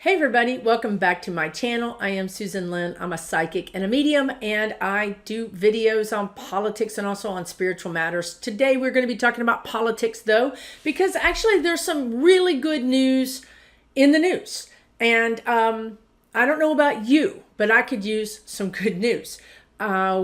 Hey everybody, welcome back to my channel. I am Susan Lynn. I'm a psychic and a medium, and I do videos on politics and also on spiritual matters. Today we're going to be talking about politics though, because actually there's some really good news in the news. And I don't know about you, but I could use some good news. I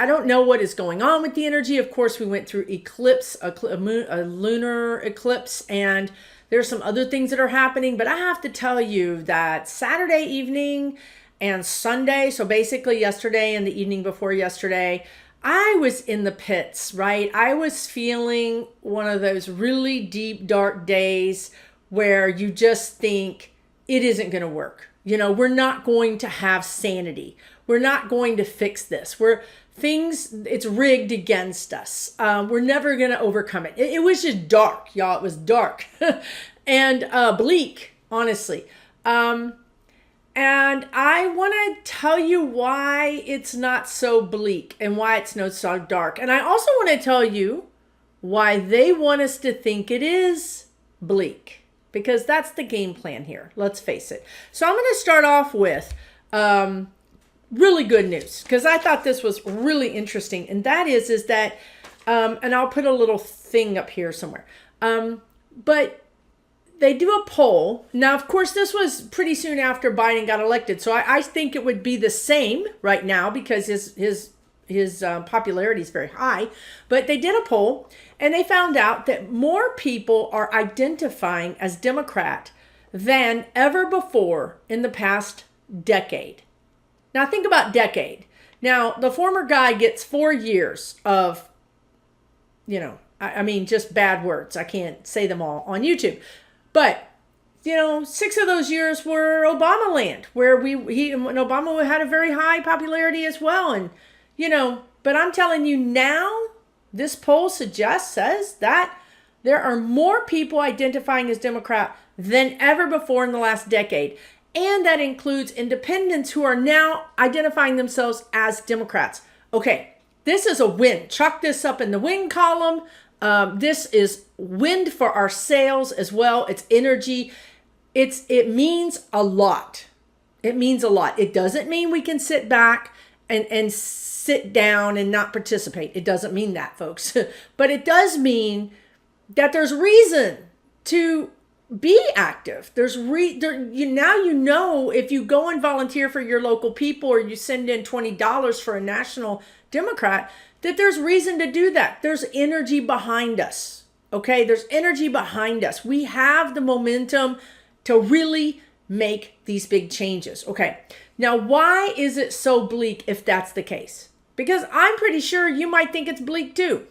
don't know what is going on with the energy. Of course, we went through eclipse, a lunar eclipse, and there's some other things that are happening, but I have to tell you that Saturday evening and Sunday, so basically yesterday and the evening before yesterday, I was in the pits, right? I was feeling one of those really deep, dark days where you just think it isn't going to work. You know, we're not going to have sanity. We're not going to fix this. It's rigged against us. We're never going to overcome it. It was just dark, y'all. It was dark and bleak, honestly. And I want to tell you why it's not so bleak and why it's not so dark. And I also want to tell you why they want us to think it is bleak, because that's the game plan here. Let's face it. So I'm going to start off with really good news, because I thought this was really interesting, and that is that and I'll put a little thing up here somewhere, but they do a poll now. Of course, this was pretty soon after Biden got elected, so I think it would be the same right now because his popularity is very high. But they did a poll and they found out that more people are identifying as Democrat than ever before in the past decade. Now think about decade. Now the former guy gets 4 years of, I mean, just bad words. I can't say them all on YouTube. But, 6 of those years were Obama land, where Obama had a very high popularity as well. And, but I'm telling you now, this poll says that there are more people identifying as Democrat than ever before in the last decade. And that includes independents who are now identifying themselves as Democrats. Okay, this is a win. Chalk this up in the win column. This is wind for our sails as well. It's energy. It means a lot. It means a lot. It doesn't mean we can sit back and sit down and not participate. It doesn't mean that, folks. But it does mean that there's reason to be active. Now if you go and volunteer for your local people, or you send in $20 for a national Democrat, that there's reason to do that. There's energy behind us. Okay, there's energy behind us. We have the momentum to really make these big changes. Okay, now why is it so bleak if that's the case? Because I'm pretty sure you might think it's bleak too.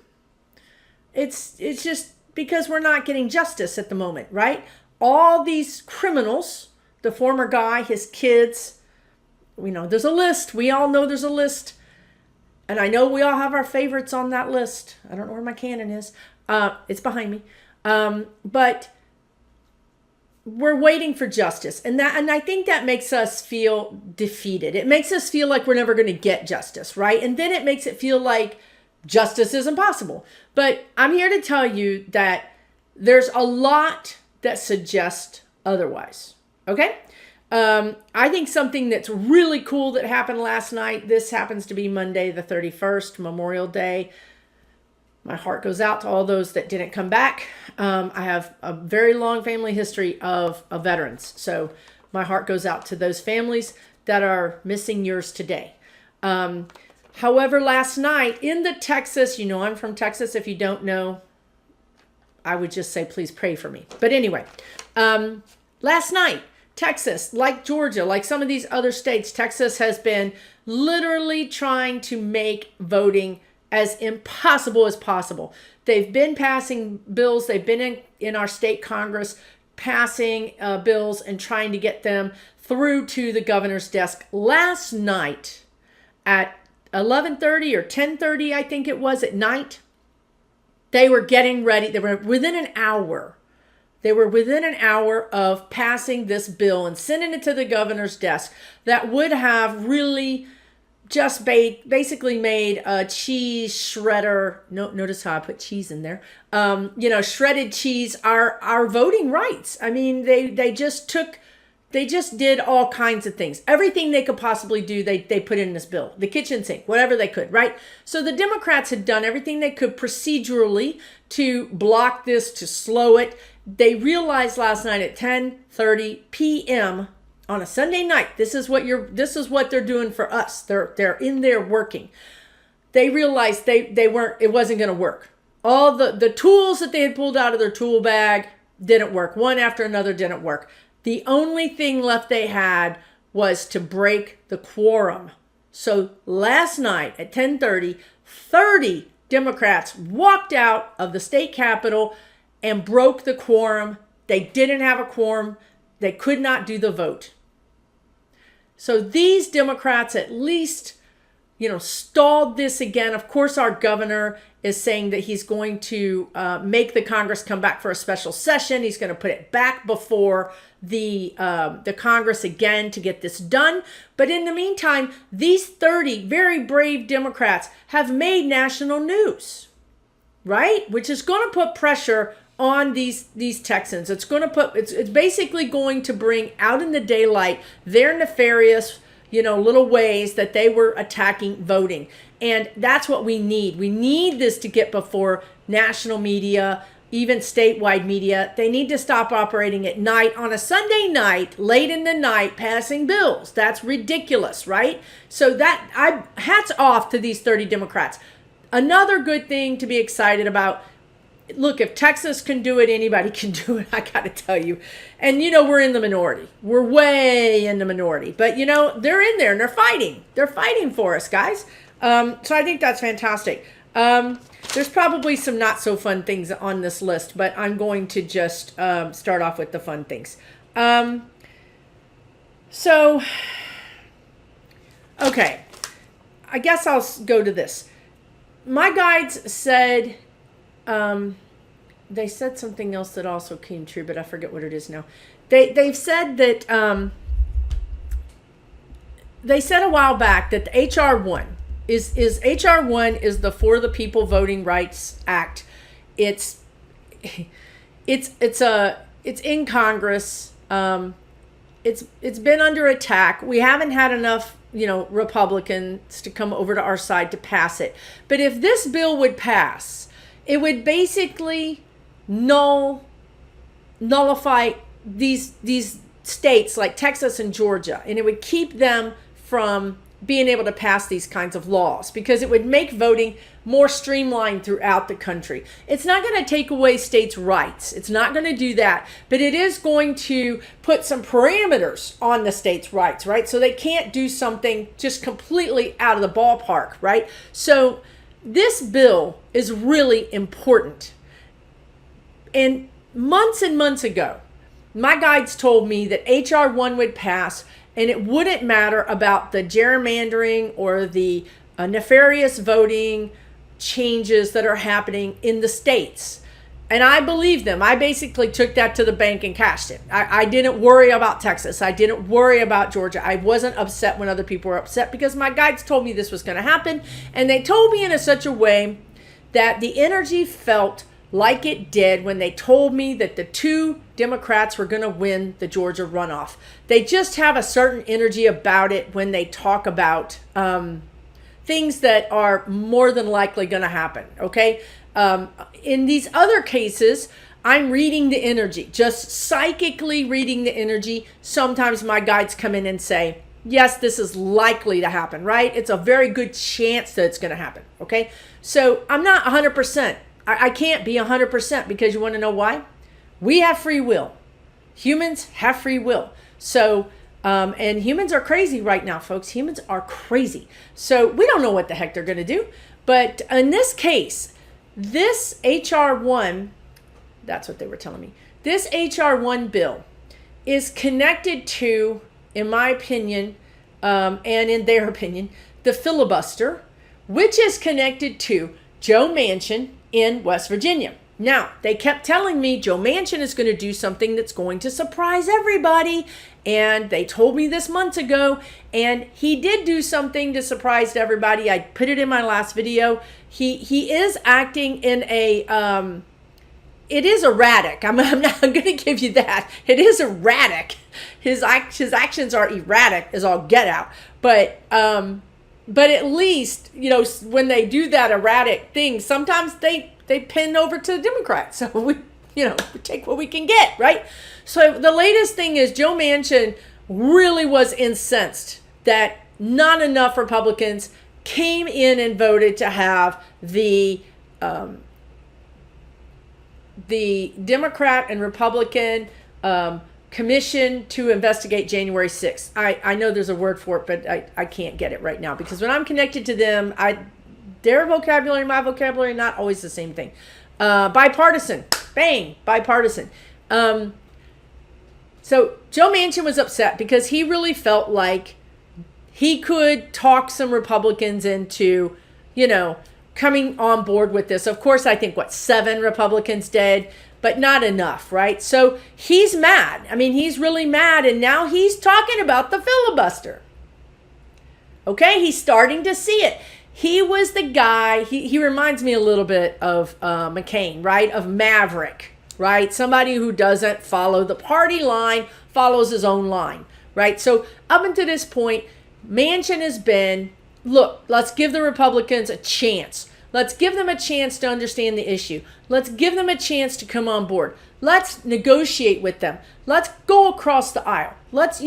It's just because we're not getting justice at the moment, right? All these criminals, the former guy, his kids, there's a list. We all know there's a list. And I know we all have our favorites on that list. I don't know where my cannon is. It's behind me. But we're waiting for justice. And I think that makes us feel defeated. It makes us feel like we're never going to get justice, right? And then it makes it feel like justice is impossible. But I'm here to tell you that there's a lot that suggests otherwise. Okay? I think something that's really cool that happened last night, this happens to be Monday the 31st, Memorial Day. My heart goes out to all those that didn't come back. I have a very long family history of veterans. So my heart goes out to those families that are missing yours today. However, last night in the Texas, I'm from Texas. If you don't know, I would just say, please pray for me. But anyway, last night, Texas, like Georgia, like some of these other states, Texas has been literally trying to make voting as impossible as possible. They've been passing bills. They've been in our state Congress passing bills and trying to get them through to the governor's desk. Last night at 11:30 or 10:30, I think it was, at night, they were getting ready. They were within an hour. They were within an hour of passing this bill and sending it to the governor's desk that would have really just basically made a cheese shredder. Notice how I put cheese in there. Shredded cheese, our voting rights. I mean, they just took They just did all kinds of things. Everything they could possibly do, they put in this bill. The kitchen sink, whatever they could, right? So the Democrats had done everything they could procedurally to block this, to slow it. They realized last night at 10:30 p.m. on a Sunday night, this is what they're doing for us. They're in there working. They realized it wasn't going to work. All the tools that they had pulled out of their tool bag didn't work. One after another didn't work. The only thing left they had was to break the quorum. So last night at 10:30, 30 Democrats walked out of the state capitol and broke the quorum. They didn't have a quorum. They could not do the vote. So these Democrats at least, stalled this again. Of course, our governor is saying that he's going to make the Congress come back for a special session. He's going to put it back before the Congress again to get this done. But in the meantime, these 30 very brave Democrats have made national news, right? Which is going to put pressure on these Texans. It's basically going to bring out in the daylight their nefarious, little ways that they were attacking voting. And that's what we need. We need this to get before national media, even statewide media. They need to stop operating at night on a Sunday night, late in the night, passing bills. That's ridiculous, right? So hats off to these 30 Democrats. Another good thing to be excited about. Look, if Texas can do it, anybody can do it, I got to tell you. And, we're in the minority. We're way in the minority. But, they're in there and they're fighting. They're fighting for us, guys. So I think that's fantastic. There's probably some not so fun things on this list, but I'm going to just start off with the fun things. Okay. I guess I'll go to this. My guides said... they said something else that also came true, but I forget what it is now. They've said that they said a while back that the HR 1 is HR 1 is the For the People Voting Rights Act. It's in Congress. It's been under attack. We haven't had enough Republicans to come over to our side to pass it. But if this bill would pass, it would basically nullify these states like Texas and Georgia, and it would keep them from being able to pass these kinds of laws because it would make voting more streamlined throughout the country. It's not going to take away states' rights. It's not going to do that, but it is going to put some parameters on the states' rights, right? So they can't do something just completely out of the ballpark, right? So this bill is really important. And months ago, my guides told me that HR 1 would pass and it wouldn't matter about the gerrymandering or the nefarious voting changes that are happening in the states. And I believe them. I basically took that to the bank and cashed it. I didn't worry about Texas. I didn't worry about Georgia. I wasn't upset when other people were upset because my guides told me this was going to happen. And they told me in such a way that the energy felt like it did when they told me that the two Democrats were going to win the Georgia runoff. They just have a certain energy about it when they talk about things that are more than likely going to happen, okay? In these other cases, I'm reading the energy, just psychically reading the energy. Sometimes my guides come in and say, yes, this is likely to happen, right? It's a very good chance that it's going to happen, okay? So I'm not 100%. I can't be 100% because you want to know why? We have free will. Humans have free will. So, and humans are crazy right now, folks. Humans are crazy. So we don't know what the heck they're going to do. But in this case, this HR 1, that's what they were telling me. This HR 1 bill is connected to, in my opinion, and in their opinion, the filibuster, which is connected to Joe Manchin in West Virginia. Now, they kept telling me Joe Manchin is going to do something that's going to surprise everybody. And they told me this months ago. And he did do something to surprise everybody. I put it in my last video. He is acting in a it is erratic. I'm not going to give you that. It is erratic. His actions are erratic as all get out. But at least, when they do that erratic thing, sometimes they pin over to the Democrats. So we take what we can get, right? So the latest thing is Joe Manchin really was incensed that not enough Republicans came in and voted to have the Democrat and Republican commission to investigate January 6th. I know there's a word for it, but I can't get it right now, because when I'm connected to them, their vocabulary and my vocabulary, not always the same thing. Bipartisan. Bang. Bipartisan. So Joe Manchin was upset because he really felt like he could talk some Republicans into, coming on board with this. Of course, I think, 7 Republicans did, but not enough, right? So he's mad. I mean, he's really mad, and now he's talking about the filibuster. Okay, he's starting to see it. He was the guy, he reminds me a little bit of McCain, right? Of Maverick, right? Somebody who doesn't follow the party line, follows his own line, right? So up until this point, Manchin has been, look, let's give the Republicans a chance. Let's give them a chance to understand the issue. Let's give them a chance to come on board. Let's negotiate with them. Let's go across the aisle. Let's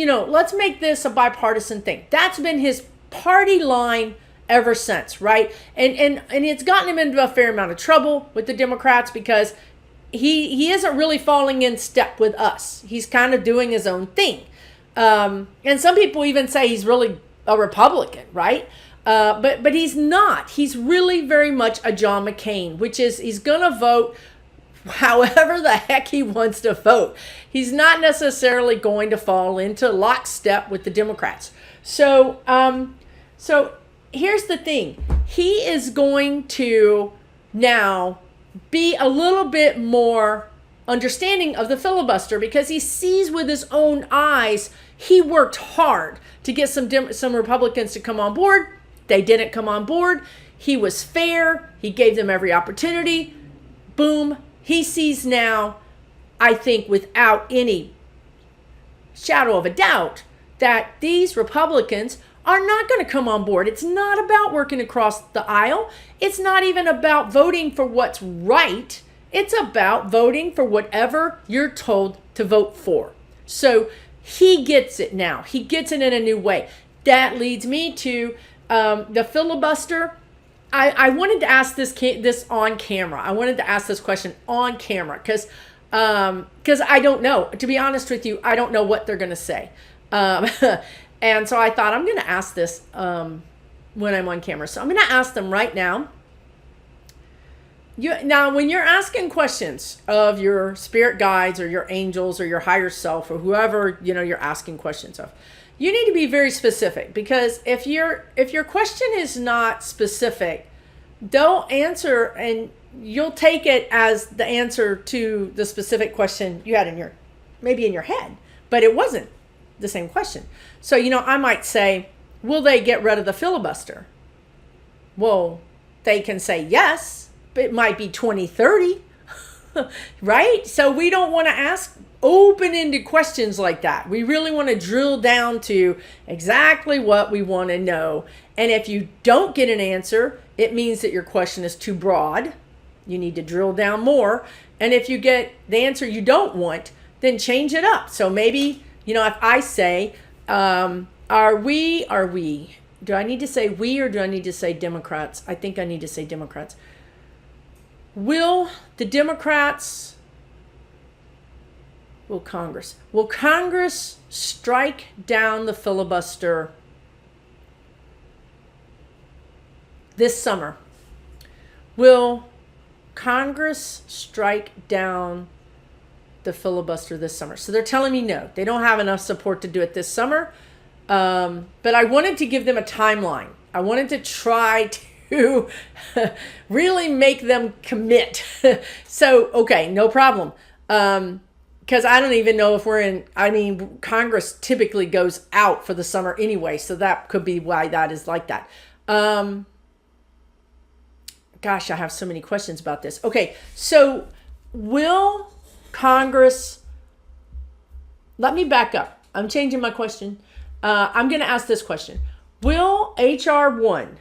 make this a bipartisan thing. That's been his party line ever since, right? And it's gotten him into a fair amount of trouble with the Democrats, because he isn't really falling in step with us. He's kind of doing his own thing. And some people even say he's really a Republican, right? But he's not. He's really very much a John McCain, which is he's going to vote however the heck he wants to vote. He's not necessarily going to fall into lockstep with the Democrats. So here's the thing. He is going to now be a little bit more understanding of the filibuster, because he sees with his own eyes he worked hard to get some Republicans to come on board. They didn't come on board. He was fair. He gave them every opportunity. Boom. He sees now, I think without any shadow of a doubt, that these Republicans are not going to come on board. It's not about working across the aisle. It's not even about voting for what's right. It's about voting for whatever you're told to vote for. So he gets it now. He gets it in a new way. That leads me to the filibuster. I wanted to ask this on camera. I wanted to ask this question on camera because I don't know. To be honest with you, I don't know what they're going to say. And so I thought I'm going to ask this when I'm on camera. So I'm going to ask them right now. Now, when you're asking questions of your spirit guides or your angels or your higher self or whoever you're asking questions of, you need to be very specific, because if your question is not specific, don't answer, and you'll take it as the answer to the specific question you had in your head, but it wasn't the same question. So I might say, will they get rid of the filibuster? Well, they can say yes. It might be 2030, right? So we don't want to ask open-ended questions like that. We really want to drill down to exactly what we want to know. And if you don't get an answer, it means that your question is too broad. You need to drill down more. And if you get the answer you don't want, then change it up. So maybe, if I say, are we, do I need to say we or do I need to say Democrats? I think I need to say Democrats. Will Congress strike down the filibuster this summer? Will Congress strike down the filibuster this summer? So they're telling me no. They don't have enough support to do it this summer. But I wanted to give them a timeline. I wanted to try to really make them commit. So, okay, no problem. Because I don't even know if Congress typically goes out for the summer anyway. So that could be why that is like that. Gosh, I have so many questions about this. Okay, so will Congress, let me back up. I'm changing my question. I'm going to ask this question. Will H.R. 1,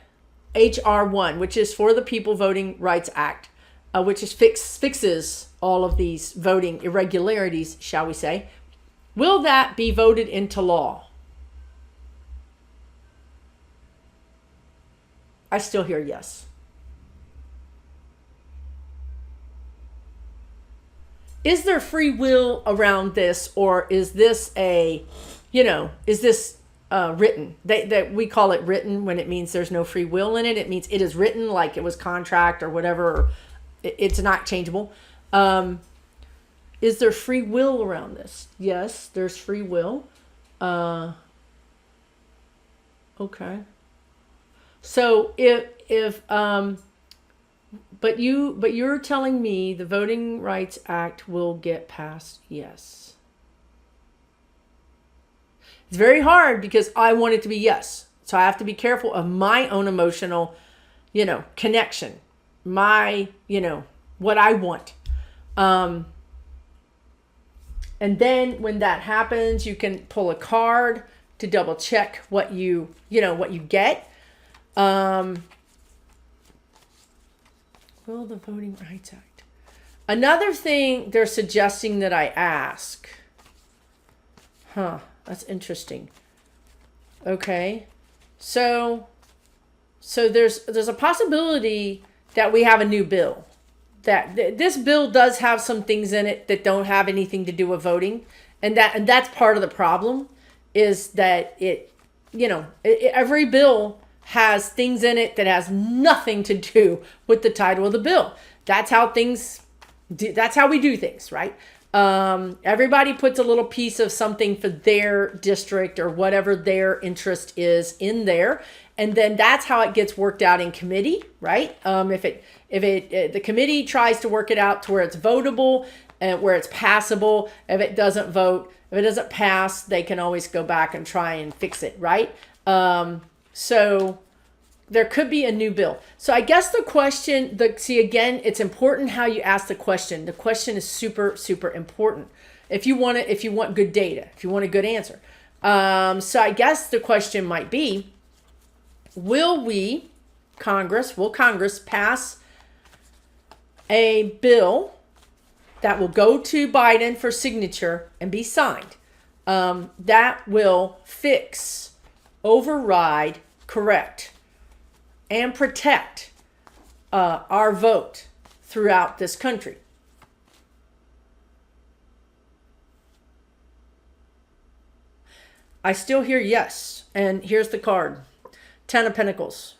which is for the People Voting Rights Act, which is fixes all of these voting irregularities, shall we say, will that be voted into law? I still hear yes. Is there free will around this, or is this is this written? That we call it written when it means there's no free will in it. It means it is written like it was contract or whatever. Or it's not changeable. Is there free will around this? Yes, there's free will. Okay. So but you're telling me the Voting Rights Act will get passed? Yes. It's very hard because I want it to be yes. So I have to be careful of my own emotional, connection. My, what I want. And then when that happens, you can pull a card to double check what you get. Will the Voting Rights Act? Another thing they're suggesting that I ask. That's interesting. Okay. So there's a possibility that we have a new bill. That this bill does have some things in it that don't have anything to do with voting, and that's part of the problem, is that every bill has things in it that has nothing to do with the title of the bill. That's how we do things, right? Everybody puts a little piece of something for their district or whatever their interest is in there. And then that's how it gets worked out in committee, right? If the committee tries to work it out to where it's votable and where it's passable. If it doesn't pass, they can always go back and try and fix it, right? So there could be a new bill. So I guess the question, again, it's important how you ask the question. The question is super, super important. If you want good data, if you want a good answer. So I guess the question might be, will Congress pass a bill that will go to Biden for signature and be signed, that will fix, override, correct, and protect our vote throughout this country? I still hear yes. And here's the card. 10 of Pentacles.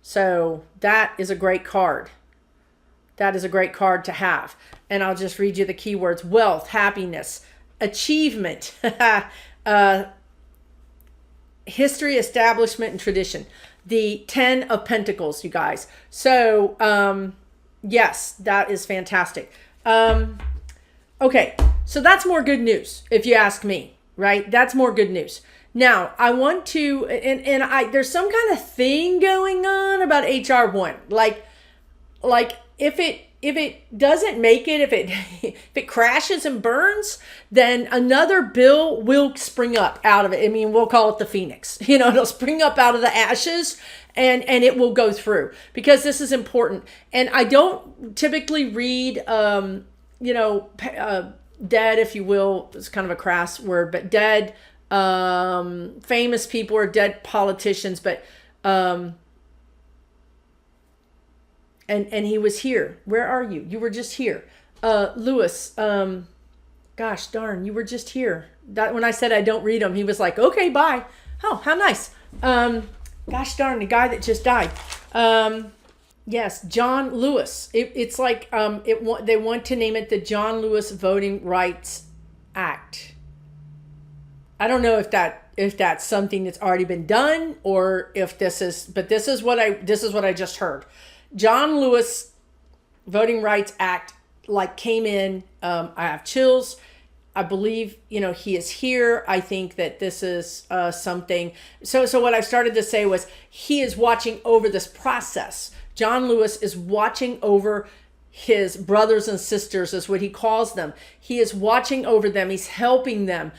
So that is a great card. That is a great card to have. And I'll just read you the keywords: wealth, happiness, achievement, history, establishment, and tradition. The 10 of Pentacles, you guys. So, yes, that is fantastic. Okay, so that's more good news, if you ask me, right? That's more good news. Now, I want to, there's some kind of thing going on about HR 1. Like if it doesn't make it, if it crashes and burns, then another bill will spring up out of it. I mean, we'll call it the Phoenix. It'll spring up out of the ashes, and it will go through, because this is important. And I don't typically read, dead, if you will. It's kind of a crass word, but dead, famous people or dead politicians, but and he was here. Where are you? You were just here. Lewis, gosh darn, you were just here. That when I said I don't read them, he was like, okay, bye. Oh, how nice. Gosh darn, the guy that just died. Yes, John Lewis. It's like they want to name it the John Lewis Voting Rights Act. I don't know if that's something that's already been done, or if this is what I just heard. John Lewis Voting Rights Act came in. I have chills. I believe, he is here. I think that this is something. So what I started to say was, he is watching over this process. John Lewis is watching over his brothers and sisters, is what he calls them. He is watching over them. He's helping them.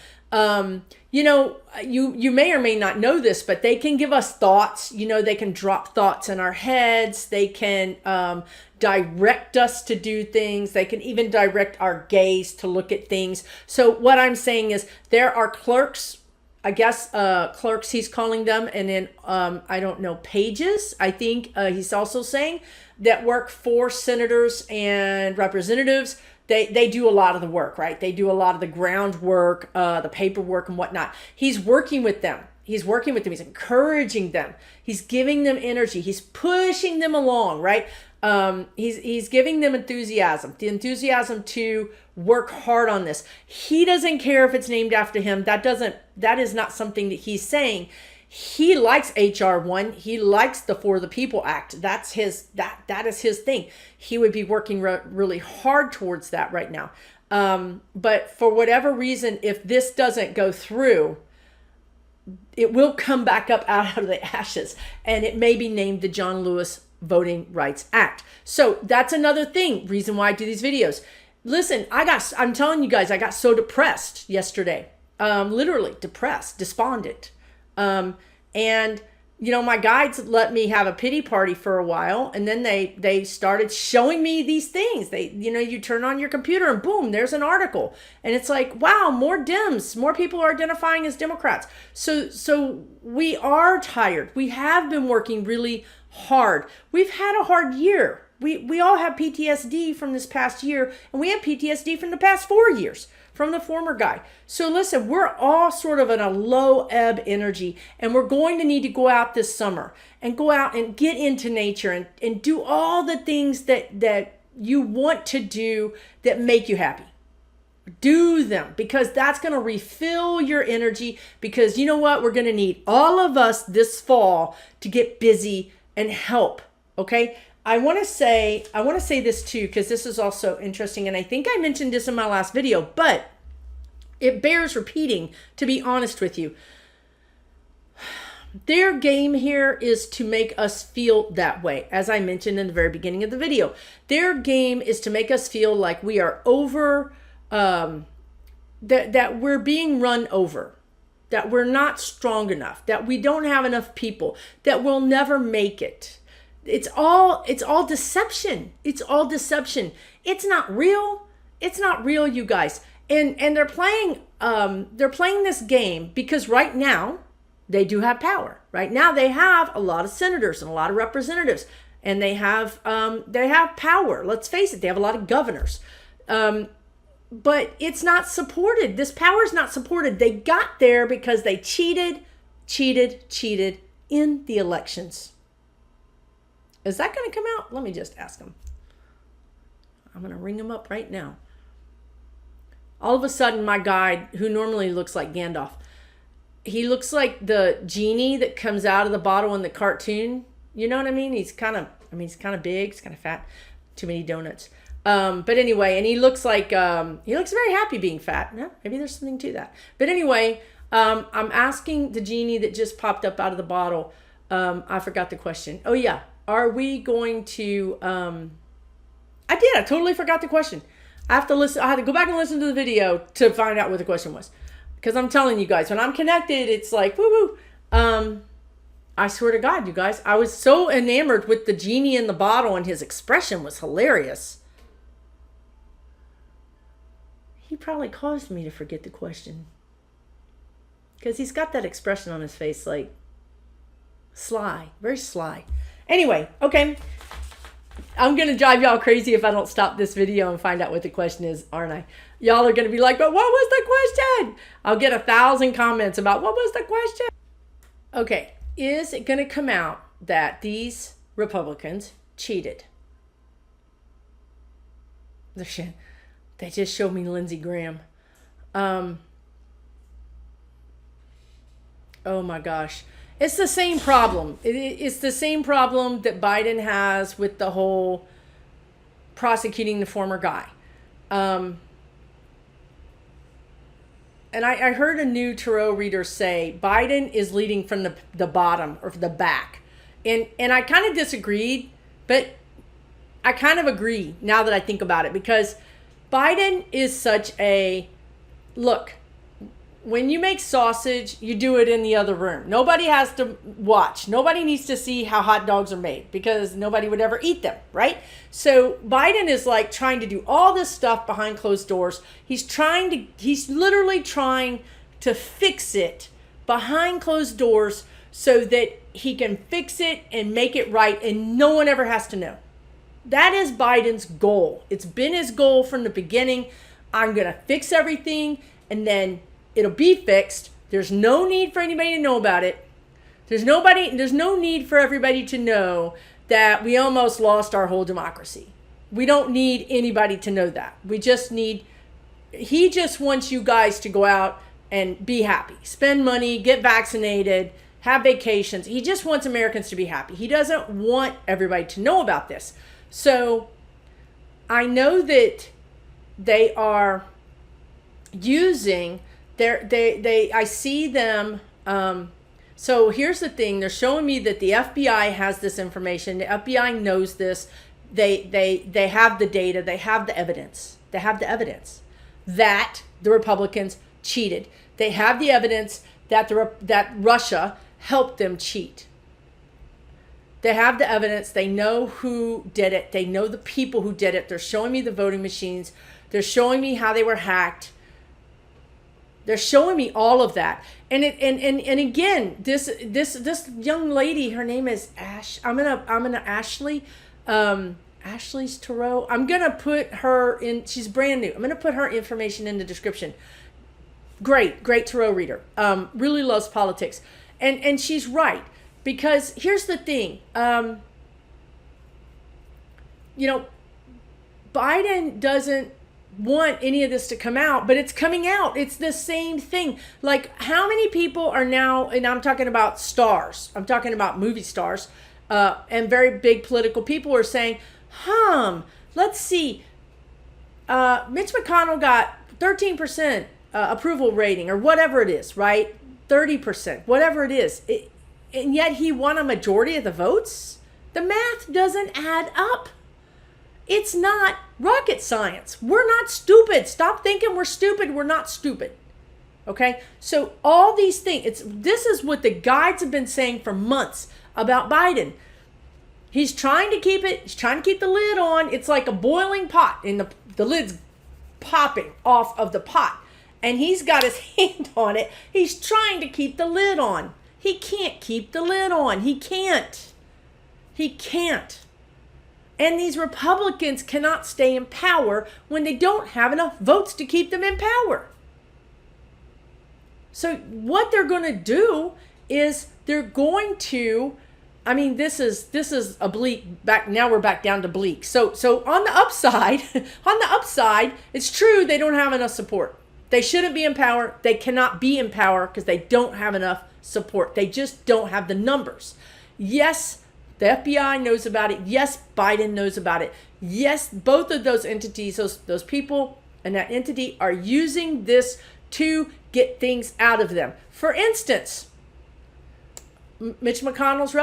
You know, you may or may not know this, but they can give us thoughts. You know, they can drop thoughts in our heads. They can direct us to do things. They can even direct our gaze to look at things. So what I'm saying is there are clerks, I guess, clerks he's calling them, and then I don't know, pages, I think he's also saying, that work for senators and representatives. They do a lot of the work, right? They do a lot of the groundwork, the paperwork and whatnot. He's working with them. He's working with them. He's encouraging them. He's giving them energy. He's pushing them along, right? He's giving them enthusiasm, the enthusiasm to work hard on this. He doesn't care if it's named after him. That is not something that he's saying. He likes HR 1. He likes the For the People Act. That is his thing. He would be working really hard towards that right now. But for whatever reason, if this doesn't go through, it will come back up out of the ashes, and it may be named the John Lewis Voting Rights Act. So that's another thing, reason why I do these videos. Listen, I'm telling you guys, I got so depressed yesterday, literally depressed, despondent. And you know, my guides let me have a pity party for a while, and then they started showing me these things. You turn on your computer and boom, there's an article, and it's like, wow, more Dems, more people are identifying as Democrats. So we are tired. We have been working really hard. We've had a hard year. We all have PTSD from this past year, and we have PTSD from the past 4 years from the former guy. So listen, we're all sort of in a low ebb energy, and we're going to need to go out this summer and go out and get into nature and do all the things that you want to do that make you happy. Do them, because that's going to refill your energy, because you know what? We're going to need all of us this fall to get busy and help. Okay. I want to say this too, because this is also interesting. And I think I mentioned this in my last video, but it bears repeating, to be honest with you. Their game here is to make us feel that way. As I mentioned in the very beginning of the video, their game is to make us feel like we are over, that we're being run over, that we're not strong enough, that we don't have enough people, that we'll never make it. It's all deception. It's all deception. It's not real. It's not real, you guys. And they're playing this game because right now they do have power. Right now they have a lot of senators and a lot of representatives, and they have power. Let's face it, they have a lot of governors. But it's not supported. This power is not supported. They got there because they cheated in the elections. Is that going to come out? Let me just ask him. I'm going to ring him up right now. All of a sudden, my guide, who normally looks like Gandalf, he looks like the genie that comes out of the bottle in the cartoon. You know what I mean? He's kind of big. He's kind of fat. Too many donuts. But anyway, and he looks like, he looks very happy being fat. Yeah, maybe there's something to that. But anyway, I'm asking the genie that just popped up out of the bottle. I forgot the question. Oh yeah. Are we going to, I totally forgot the question. I had to go back and listen to the video to find out what the question was. Because I'm telling you guys, when I'm connected, it's like, woo woo. I swear to God, you guys, I was so enamored with the genie in the bottle, and his expression was hilarious. He probably caused me to forget the question. Because he's got that expression on his face, like, sly, very sly. Anyway, okay. I'm going to drive y'all crazy if I don't stop this video and find out what the question is, aren't I? Y'all are going to be like, but what was the question? I'll get 1,000 comments about what was the question. Okay. Is it going to come out that these Republicans cheated? They just showed me Lindsey Graham. Oh my gosh. It's the same problem. It's the same problem that Biden has with the whole prosecuting the former guy. And I heard a new tarot reader say Biden is leading from the bottom or the back. And I kind of disagreed, but I kind of agree now that I think about it, because Biden is such a, look, when you make sausage, you do it in the other room. Nobody has to watch. Nobody needs to see how hot dogs are made, because nobody would ever eat them, right? So Biden is like trying to do all this stuff behind closed doors. He's literally trying to fix it behind closed doors so that he can fix it and make it right, and no one ever has to know. That is Biden's goal. It's been his goal from the beginning. I'm going to fix everything, and then it'll be fixed. There's no need for anybody to know about it. There's no need for everybody to know that we almost lost our whole democracy. We don't need anybody to know that. He just wants you guys to go out and be happy, spend money, get vaccinated, have vacations. He just wants Americans to be happy. He doesn't want everybody to know about this. So I know that they are using I see them. So here's the thing. They're showing me that the FBI has this information. The FBI knows this. They have the data. They have the evidence. They have the evidence that the Republicans cheated. They have the evidence that that Russia helped them cheat. They have the evidence. They know who did it. They know the people who did it. They're showing me the voting machines. They're showing me how they were hacked. They're showing me all of that. And again, this young lady, her name is Ashe. I'm gonna Ashley. Ashley's Tarot. I'm gonna put her in. She's brand new. I'm gonna put her information in the description. Great tarot reader. Really loves politics, and she's right, because here's the thing. Biden doesn't want any of this to come out, but it's coming out. It's the same thing. Like, how many people are now, and I'm talking about stars, I'm talking about movie stars, and very big political people are saying, let's see, Mitch McConnell got 13% approval rating, or whatever it is, right? 30%, whatever it is. And yet he won a majority of the votes? The math doesn't add up. It's not rocket science. We're not stupid. Stop thinking we're stupid. We're not stupid. Okay? So all these things, this is what the guides have been saying for months about Biden. He's trying to keep the lid on. It's like a boiling pot, and the lid's popping off of the pot. And he's got his hand on it. He's trying to keep the lid on. He can't keep the lid on. He can't. And these Republicans cannot stay in power when they don't have enough votes to keep them in power. So what they're going to do is they're going to, this is a bleak back. Now we're back down to bleak. So on the upside, it's true they don't have enough support. They shouldn't be in power. They cannot be in power because they don't have enough support. They just don't have the numbers. Yes, the FBI knows about it. Yes, Biden knows about it. Yes, both of those entities, those people and that entity are using this to get things out of them. For instance, Mitch McConnell's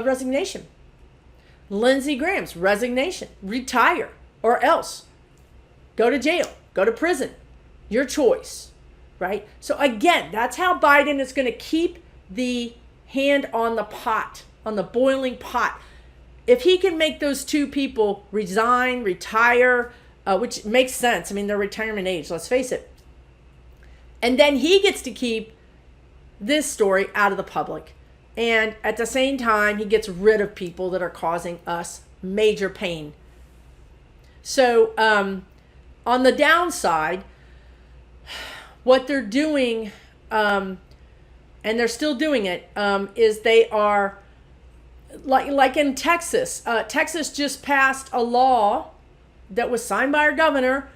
resignation. Lindsey Graham's resignation. Retire or else. Go to jail. Go to prison. Your choice, right? So again, that's how Biden is going to keep the hand on the pot, on the boiling pot. If he can make those two people resign, retire, which makes sense. They're retirement age, let's face it. And then he gets to keep this story out of the public. And at the same time, he gets rid of people that are causing us major pain. So on the downside, what they're doing, and they're still doing it, is they are, like in Texas. Texas just passed a law that was signed by our governor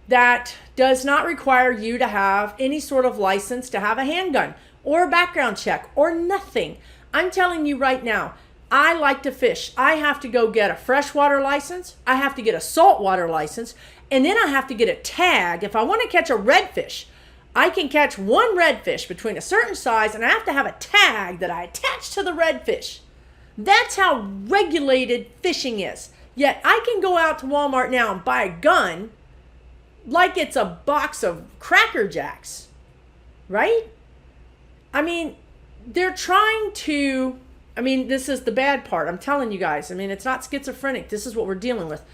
that does not require you to have any sort of license to have a handgun or a background check or nothing. I'm telling you right now, I like to fish. I have to go get a freshwater license. I have to get a saltwater license. And then I have to get a tag. If I want to catch a redfish, I can catch one redfish between a certain size, and I have to have a tag that I attach to the redfish. That's how regulated fishing is. Yet I can go out to Walmart now and buy a gun like it's a box of Cracker Jacks, right? I mean, they're trying to, this is the bad part. I'm telling you guys, it's not schizophrenic. This is what we're dealing with.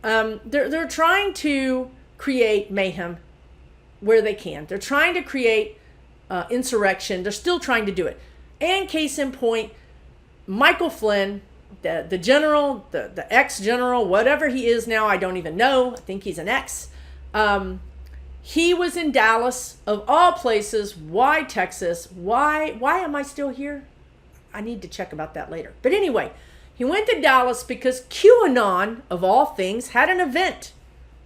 They're trying to create mayhem where they can. They're trying to create insurrection. They're still trying to do it. And case in point, Michael Flynn, the general, the ex-general, whatever he is now, I don't even know. I think he's an ex. He was in Dallas, of all places. Why Texas? Why am I still here? I need to check about that later. But anyway, he went to Dallas because QAnon, of all things, had an event.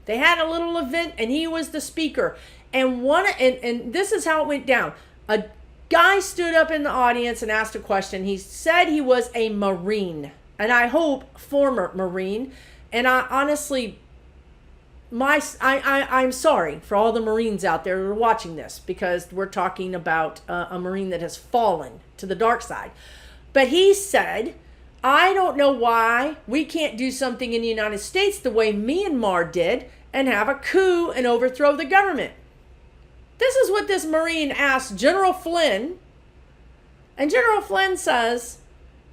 They had a little event, and he was the speaker. And this is how it went down. A guy stood up in the audience and asked a question. He said he was a Marine, and I hope former Marine. And I honestly, I'm sorry for all the Marines out there who are watching this, because we're talking about a Marine that has fallen to the dark side. But he said, I don't know why we can't do something in the United States the way Myanmar did and have a coup and overthrow the government. This is what this Marine asked General Flynn. And General Flynn says,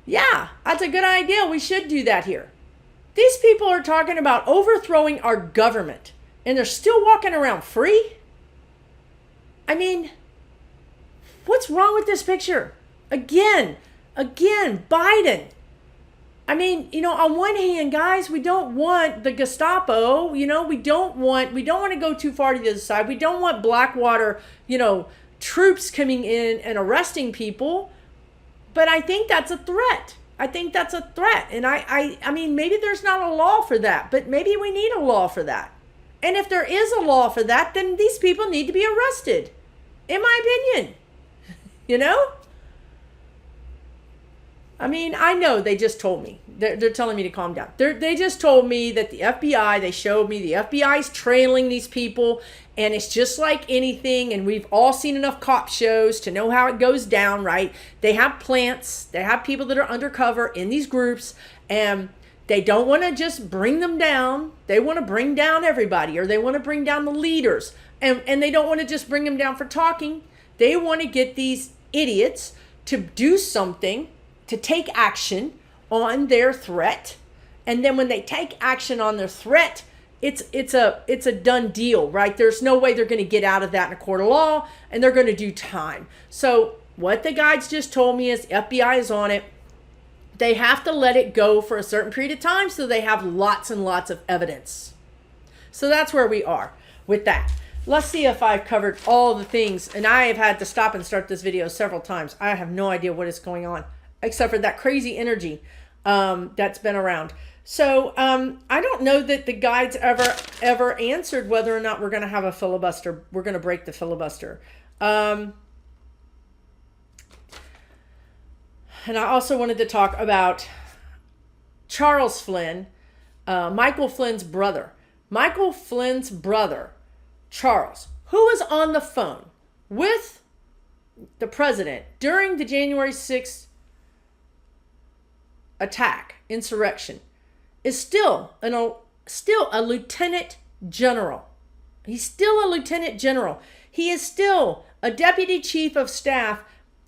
yeah, that's a good idea. We should do that here. These people are talking about overthrowing our government, and they're still walking around free? What's wrong with this picture? Again, Biden. On one hand, guys, we don't want the Gestapo, we don't want to go too far to the other side. We don't want Blackwater, troops coming in and arresting people. But I think that's a threat. And I mean, maybe there's not a law for that, but maybe we need a law for that. And if there is a law for that, then these people need to be arrested, in my opinion. I know they just told me. They're telling me to calm down. They just told me that the FBI, they showed me the FBI is trailing these people, and it's just like anything, and we've all seen enough cop shows to know how it goes down, right? They have plants, they have people that are undercover in these groups, and they don't want to just bring them down. They want to bring down everybody, or they want to bring down the leaders, and they don't want to just bring them down for talking. They want to get these idiots to do something, to take action on their threat. And then when they take action on their threat, it's a done deal, right? There's no way they're going to get out of that in a court of law, and they're going to do time. So what the guides just told me is FBI is on it. They have to let it go for a certain period of time so they have lots and lots of evidence. So that's where we are with that. Let's see if I've covered all the things. And I have had to stop and start this video several times. I have no idea what is going on, except for that crazy energy that's been around. So I don't know that the guides ever answered whether or not we're going to have a filibuster. We're going to break the filibuster. And I also wanted to talk about Charles Flynn, Michael Flynn's brother. Michael Flynn's brother, Charles, who was on the phone with the president during the January 6th attack, insurrection, is still a lieutenant general. He's still a lieutenant general. He is still a deputy chief of staff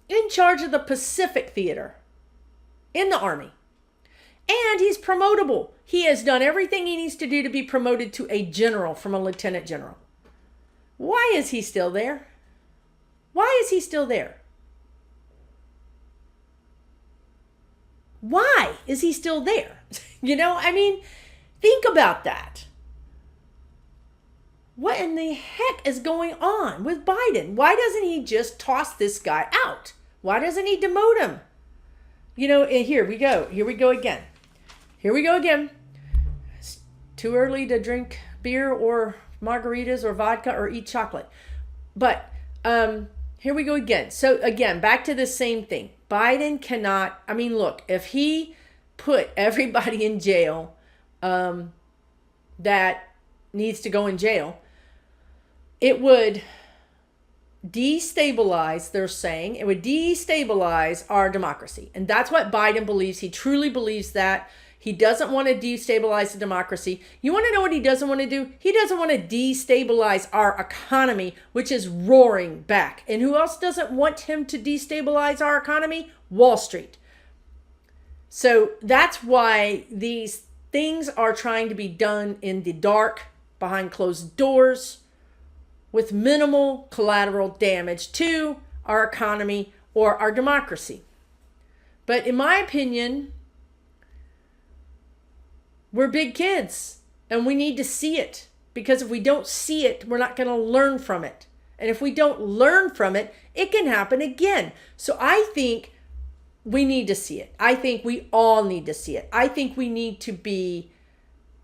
in charge of the Pacific Theater in the Army. And he's promotable. He has done everything he needs to do to be promoted to a general from a lieutenant general. Why is he still there? Why is he still there? Why is he still there? Think about that. What in the heck is going on with Biden? Why doesn't he just toss this guy out? Why doesn't he demote him? Here we go. Here we go again. It's too early to drink beer or margaritas or vodka or eat chocolate. But here we go again. So again, back to the same thing. Biden cannot, look, if he put everybody in jail that needs to go in jail, it would destabilize, they're saying, it would destabilize our democracy. And that's what Biden believes. He truly believes that. He doesn't want to destabilize the democracy. You want to know what he doesn't want to do? He doesn't want to destabilize our economy, which is roaring back. And who else doesn't want him to destabilize our economy? Wall Street. So that's why these things are trying to be done in the dark, behind closed doors, with minimal collateral damage to our economy or our democracy. But in my opinion, we're big kids and we need to see it, because if we don't see it, we're not going to learn from it. And if we don't learn from it, it can happen again. So I think we need to see it. I think we all need to see it. I think we need to be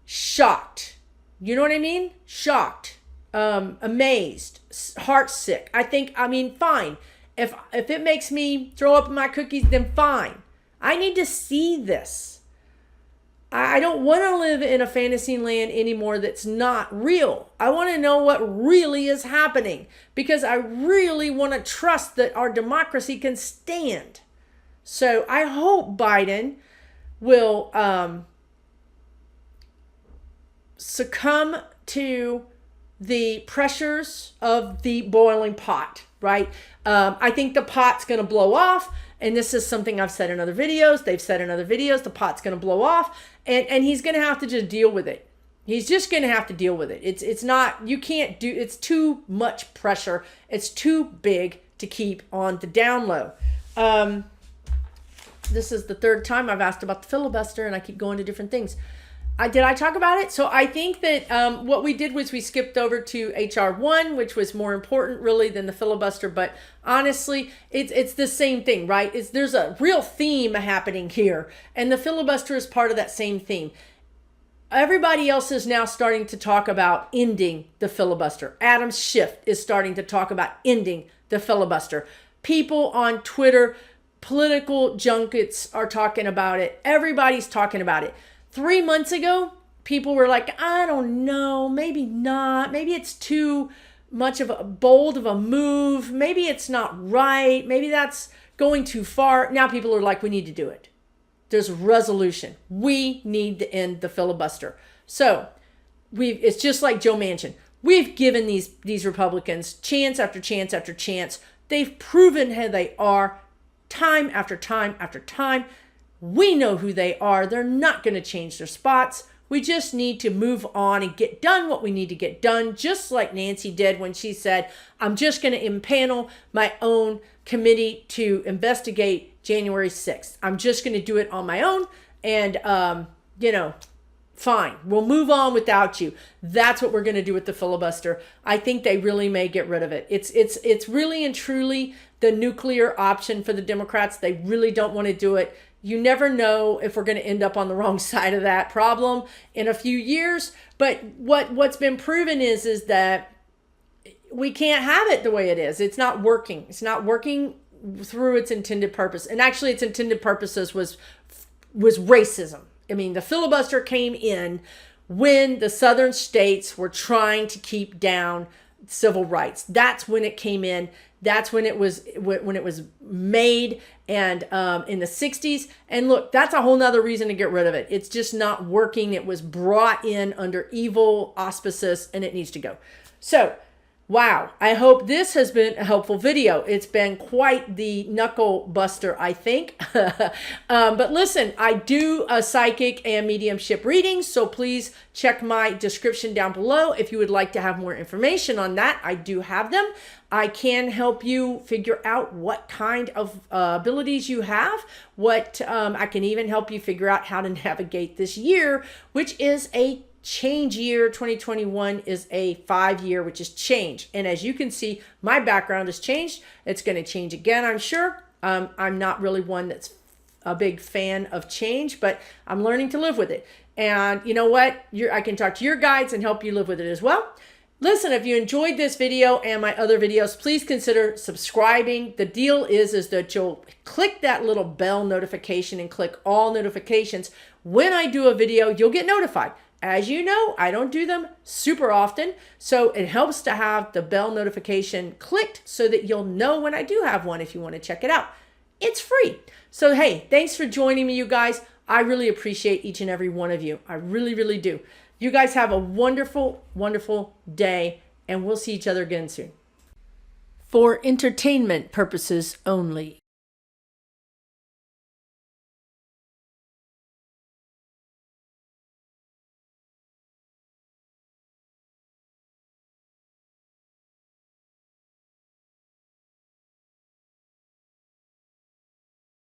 shocked. You know what I mean? Shocked, amazed, heartsick. Fine. If it makes me throw up my cookies, then fine. I need to see this. I don't want to live in a fantasy land anymore that's not real. I want to know what really is happening, because I really want to trust that our democracy can stand. So I hope Biden will succumb to the pressures of the boiling pot, right? I think the pot's going to blow off. And this is something I've said in other videos. They've said in other videos, the pot's going to blow off, and he's going to have to just deal with it. He's just going to have to deal with it. It's not, you can't do, it's too much pressure. It's too big to keep on the down low. This is the third time I've asked about the filibuster, and I keep going to different things. Did I talk about it? So I think that what we did was we skipped over to HR 1, which was more important really than the filibuster. But honestly, it's the same thing, right? There's a real theme happening here, and the filibuster is part of that same theme. Everybody else is now starting to talk about ending the filibuster. Adam Schiff is starting to talk about ending the filibuster. People on Twitter, political junkets are talking about it. Everybody's talking about it. 3 months ago, people were like, I don't know, maybe not. Maybe it's too much of a bold of a move. Maybe it's not right. Maybe that's going too far. Now people are like, we need to do it. There's a resolution. We need to end the filibuster. So it's just like Joe Manchin. We've given these Republicans chance after chance after chance. They've proven who they are time after time after time. We know who they are. They're not going to change their spots. We just need to move on and get done what we need to get done, just like Nancy did when she said, I'm just going to impanel my own committee to investigate January 6th. I'm just going to do it on my own, and, fine. We'll move on without you. That's what we're going to do with the filibuster. I think they really may get rid of it. It's really and truly the nuclear option for the Democrats. They really don't want to do it. You never know if we're going to end up on the wrong side of that problem in a few years. But what's been proven is that we can't have it the way it is. It's not working. It's not working through its intended purpose. And actually its intended purposes was racism. I mean, the filibuster came in when the southern states were trying to keep down civil rights. That's when it came in. That's when it was made, and in the 60s. And look, that's a whole nother reason to get rid of it. It's just not working. It was brought in under evil auspices, and it needs to go. So, wow. I hope this has been a helpful video. It's been quite the knuckle buster, I think. But listen, I do a psychic and mediumship readings, so please check my description down below if you would like to have more information on that. I do have them. I can help you figure out what kind of abilities you have. I can even help you figure out how to navigate this year, which is a change year. 2021 is a 5-year, which is change. And as you can see, my background has changed. It's going to change again, I'm sure. I'm not really one that's a big fan of change, but I'm learning to live with it. And you know what? I can talk to your guides and help you live with it as well. Listen, if you enjoyed this video and my other videos, please consider subscribing. The deal is that you'll click that little bell notification and click all notifications. When I do a video, you'll get notified. As you know, I don't do them super often, so it helps to have the bell notification clicked so that you'll know when I do have one if you want to check it out. It's free. So hey, thanks for joining me, you guys. I really appreciate each and every one of you. I really, really do. You guys have a wonderful, wonderful day, and we'll see each other again soon. For entertainment purposes only.